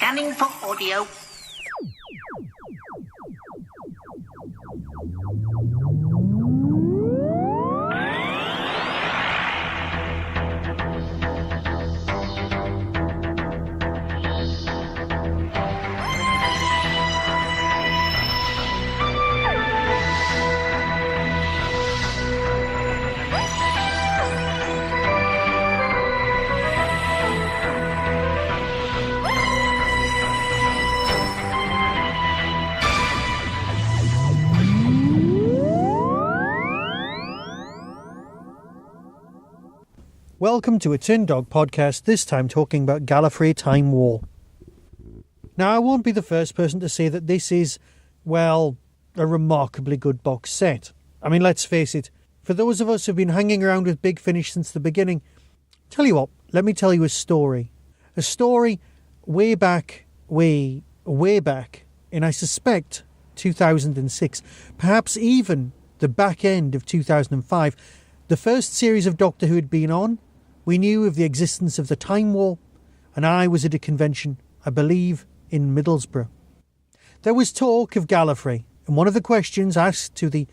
Scanning for audio. Welcome to a Tin Dog podcast, this time talking about Gallifrey Time War. Now, I won't be the first person to say that this is, well, a remarkably good box set. I mean, let's face it, for those of us who've been hanging around with Big Finish since the beginning, tell you what, let me tell you a story. A story way back in, I suspect, 2006, perhaps even the back end of 2005, the first series of Doctor Who had been on. We knew of the existence of the Time War, and I was at a convention, I believe, in Middlesbrough. There was talk of Gallifrey, and one of the questions asked to the,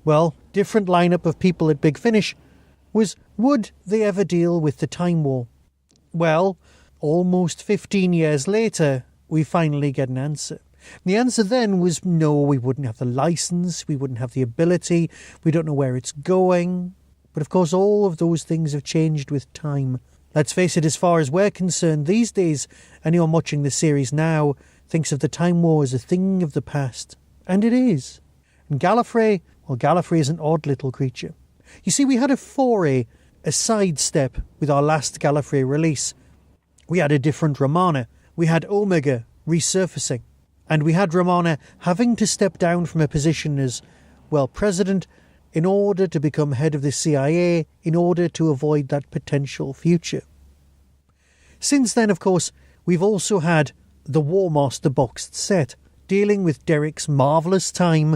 well, different lineup of people at Big Finish was, would they ever deal with the Time War? Well, almost 15 years later, we finally get an answer. The answer then was no, we wouldn't have the licence, we wouldn't have the ability, we don't know where it's going. But of course all of those things have changed with time. Let's face it, as far as we're concerned, these days, anyone watching the series now thinks of the Time War as a thing of the past. And it is. And Gallifrey, well, Gallifrey is an odd little creature. You see, we had a foray, a sidestep with our last Gallifrey release. We had a different Romana. We had Omega resurfacing. And we had Romana having to step down from her position as, well, president, in order to become head of the CIA, in order to avoid that potential future. Since then, of course, we've also had the War Master boxed set, dealing with Derek's marvellous time,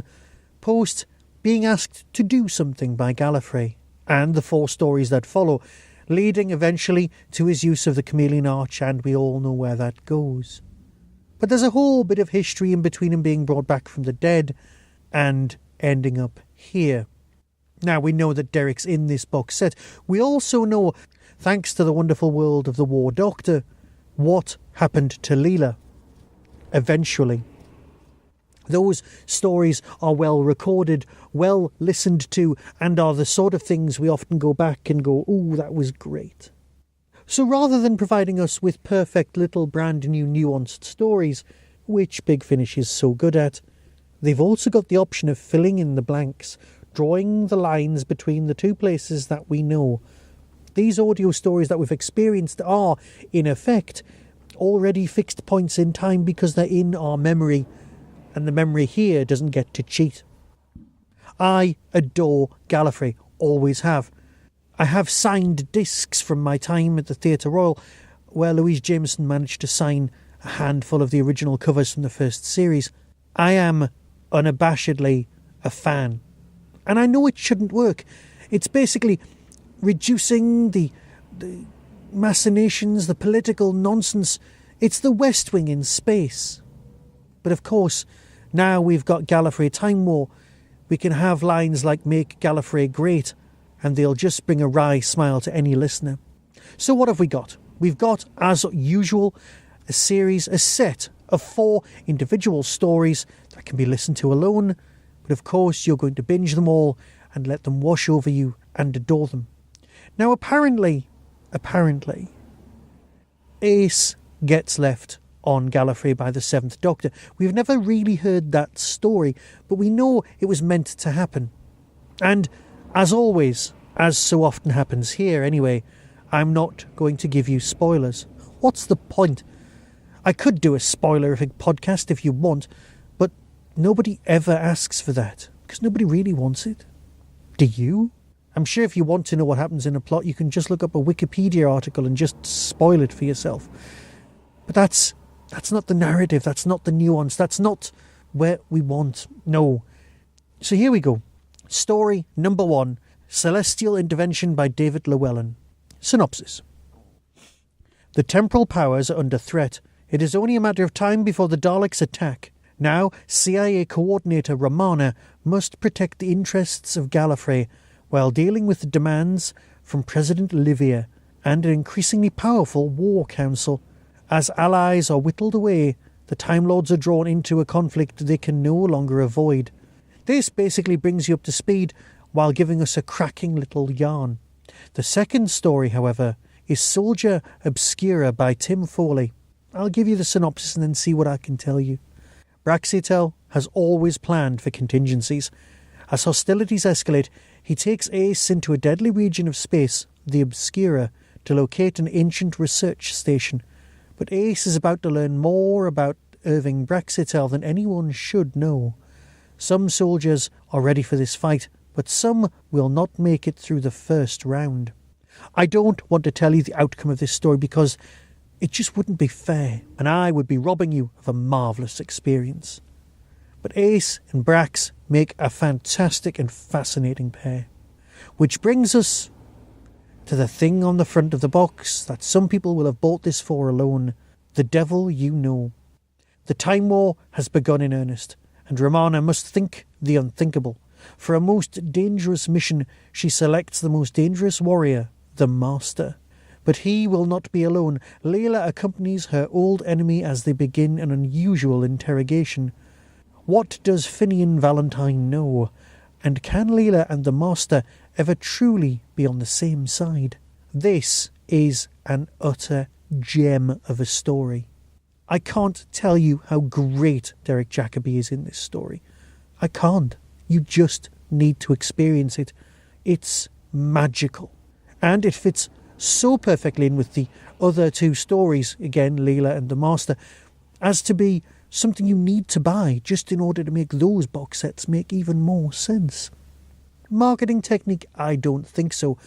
post being asked to do something by Gallifrey, and the 4 stories that follow, leading eventually to his use of the Chameleon Arch, and we all know where that goes. But there's a whole bit of history in between him being brought back from the dead and ending up here. Now, we know that Derek's in this box set. We also know, thanks to the wonderful world of the War Doctor, what happened to Leela. Eventually. Those stories are well recorded, well listened to, and are the sort of things we often go back and go, ooh, that was great. So rather than providing us with perfect little brand new nuanced stories, which Big Finish is so good at, they've also got the option of filling in the blanks, drawing the lines between the two places that we know. These audio stories that we've experienced are, in effect, already fixed points in time because they're in our memory, and the memory here doesn't get to cheat. I adore Gallifrey, always have. I have signed discs from my time at the Theatre Royal, where Louise Jameson managed to sign a handful of the original covers from the first series. I am unabashedly a fan. And I know it shouldn't work. It's basically reducing the machinations, the political nonsense. It's the West Wing in space. But of course, now we've got Gallifrey Time War, we can have lines like "Make Gallifrey Great," and they'll just bring a wry smile to any listener. So what have we got? We've got, as usual, a set of 4 individual stories that can be listened to alone. But of course, you're going to binge them all and let them wash over you and adore them. Now, apparently, Ace gets left on Gallifrey by the 7th Doctor. We've never really heard that story, but we know it was meant to happen. And, as always, as so often happens here anyway, I'm not going to give you spoilers. What's the point? I could do a spoilerific podcast if you want, but nobody ever asks for that, because nobody really wants it. Do you? I'm sure if you want to know what happens in a plot, you can just look up a Wikipedia article and just spoil it for yourself. But that's not the narrative, that's not the nuance, that's not where we want. No. So here we go. Story number 1, Celestial Intervention by David Llewellyn. Synopsis. The temporal powers are under threat It is only a matter of time before the Daleks attack. Now, CIA coordinator Romana must protect the interests of Gallifrey while dealing with the demands from President Livia and an increasingly powerful War Council. As allies are whittled away, the Time Lords are drawn into a conflict they can no longer avoid. This basically brings you up to speed while giving us a cracking little yarn. The second story, however, is Soldier Obscura by Tim Foley. I'll give you the synopsis and then see what I can tell you. Braxiatel has always planned for contingencies. As hostilities escalate, he takes Ace into a deadly region of space, the Obscura, to locate an ancient research station. But Ace is about to learn more about Irving Braxiatel than anyone should know. Some soldiers are ready for this fight, but some will not make it through the first round. I don't want to tell you the outcome of this story because it just wouldn't be fair, and I would be robbing you of a marvellous experience. But Ace and Brax make a fantastic and fascinating pair. Which brings us to the thing on the front of the box that some people will have bought this for alone. The devil you know. The Time War has begun in earnest, and Romana must think the unthinkable. For a most dangerous mission, she selects the most dangerous warrior, the Master. But he will not be alone. Layla accompanies her old enemy as they begin an unusual interrogation. What does Finian Valentine know? And can Layla and the Master ever truly be on the same side? This is an utter gem of a story. I can't tell you how great Derek Jacobi is in this story. I can't. You just need to experience it. It's magical. And it fits so perfectly in with the other two stories, again, Leela and the Master, as to be something you need to buy just in order to make those box sets make even more sense. Marketing technique? I don't think so.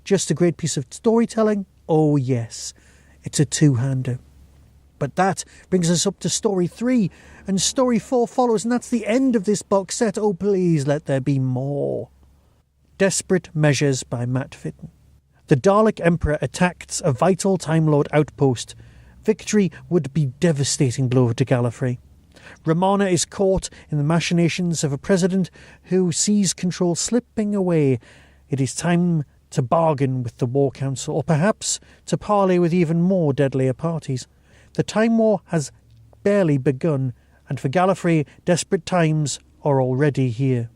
Just a great piece of storytelling? Oh yes. It's a two-hander. But that brings us up to story 3, and story 4 follows, and that's the end of this box set. Oh, please let there be more. Desperate Measures by Matt Fitton. The Dalek Emperor attacks a vital Time Lord outpost. Victory would be a devastating blow to Gallifrey. Romana is caught in the machinations of a president who sees control slipping away. It is time to bargain with the War Council, or perhaps to parley with even more deadlier parties. The Time War has barely begun, and for Gallifrey, desperate times are already here.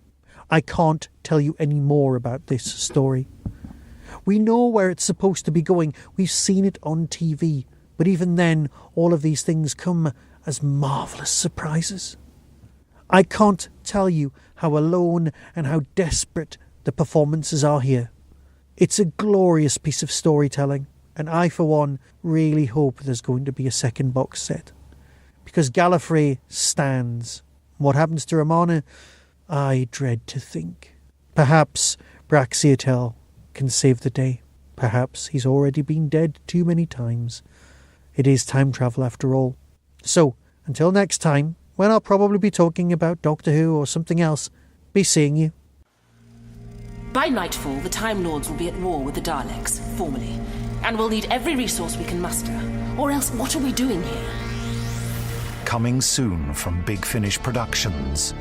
I can't tell you any more about this story. We know where it's supposed to be going. We've seen it on TV. But even then, all of these things come as marvellous surprises. I can't tell you how alone and how desperate the performances are here. It's a glorious piece of storytelling, and I, for one, really hope there's going to be a second box set. Because Gallifrey stands. What happens to Romana? I dread to think. Perhaps Braxiatel can save the day. Perhaps he's already been dead too many times. It is time travel after all. So, until next time, when I'll probably be talking about Doctor Who or something else, be seeing you. By nightfall, the Time Lords will be at war with the Daleks, formally, and we'll need every resource we can muster. Or else, what are we doing here? Coming soon from Big Finish Productions.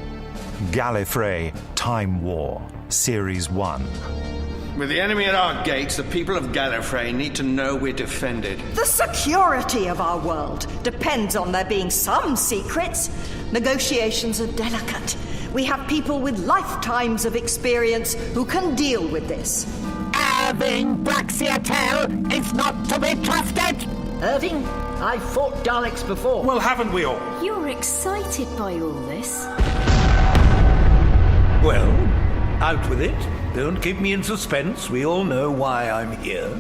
Gallifrey Time War, Series 1. With the enemy at our gates, the people of Gallifrey need to know we're defended. The security of our world depends on there being some secrets. Negotiations are delicate. We have people with lifetimes of experience who can deal with this. Irving Braxiatel is not to be trusted! Irving, I've fought Daleks before. Well, haven't we all? You're excited by all this. Well, out with it. Don't keep me in suspense. We all know why I'm here.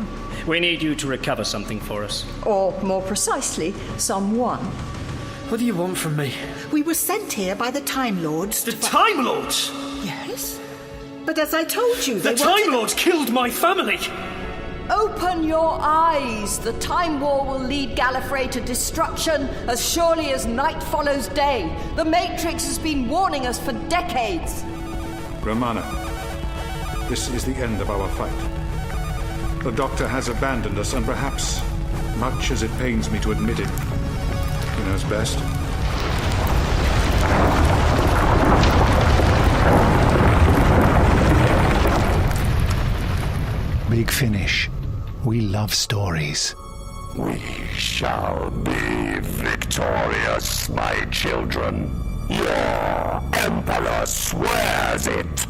We need you to recover something for us. Or, more precisely, someone. What do you want from me? We were sent here by the Time Lords. The Time Lords? Yes. But as I told you, the Time Lords killed my family! Open your eyes! The Time War will lead Gallifrey to destruction as surely as night follows day. The Matrix has been warning us for decades. Romana, this is the end of our fight. The Doctor has abandoned us, and perhaps, much as it pains me to admit it, knows best. Big Finish. We love stories. We shall be victorious, my children. Your Emperor swears it.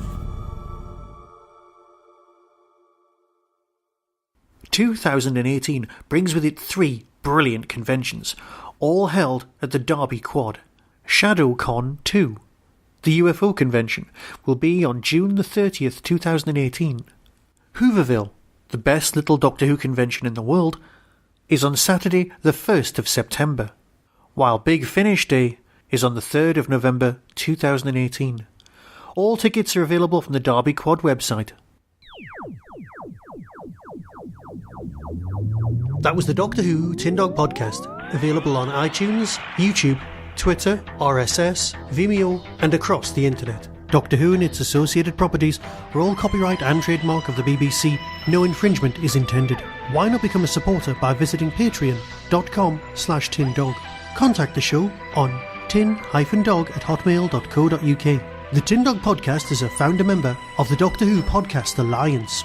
2018 brings with it 3 brilliant conventions, all held at the Derby Quad. ShadowCon 2. The UFO convention will be on June the 30th, 2018. Hooverville, the best little Doctor Who convention in the world, is on Saturday the 1st of September, while Big Finish Day is on the 3rd of November 2018. All tickets are available from the Derby Quad website. That was the Doctor Who Tin Dog podcast, available on iTunes, YouTube, Twitter, RSS, Vimeo, and across the internet. Doctor Who and its associated properties are all copyright and trademark of the BBC. No infringement is intended. Why not become a supporter by visiting patreon.com/tindog. Contact the show on tin-dog@hotmail.co.uk. The Tin Dog podcast is a founder member of the Doctor Who Podcast Alliance.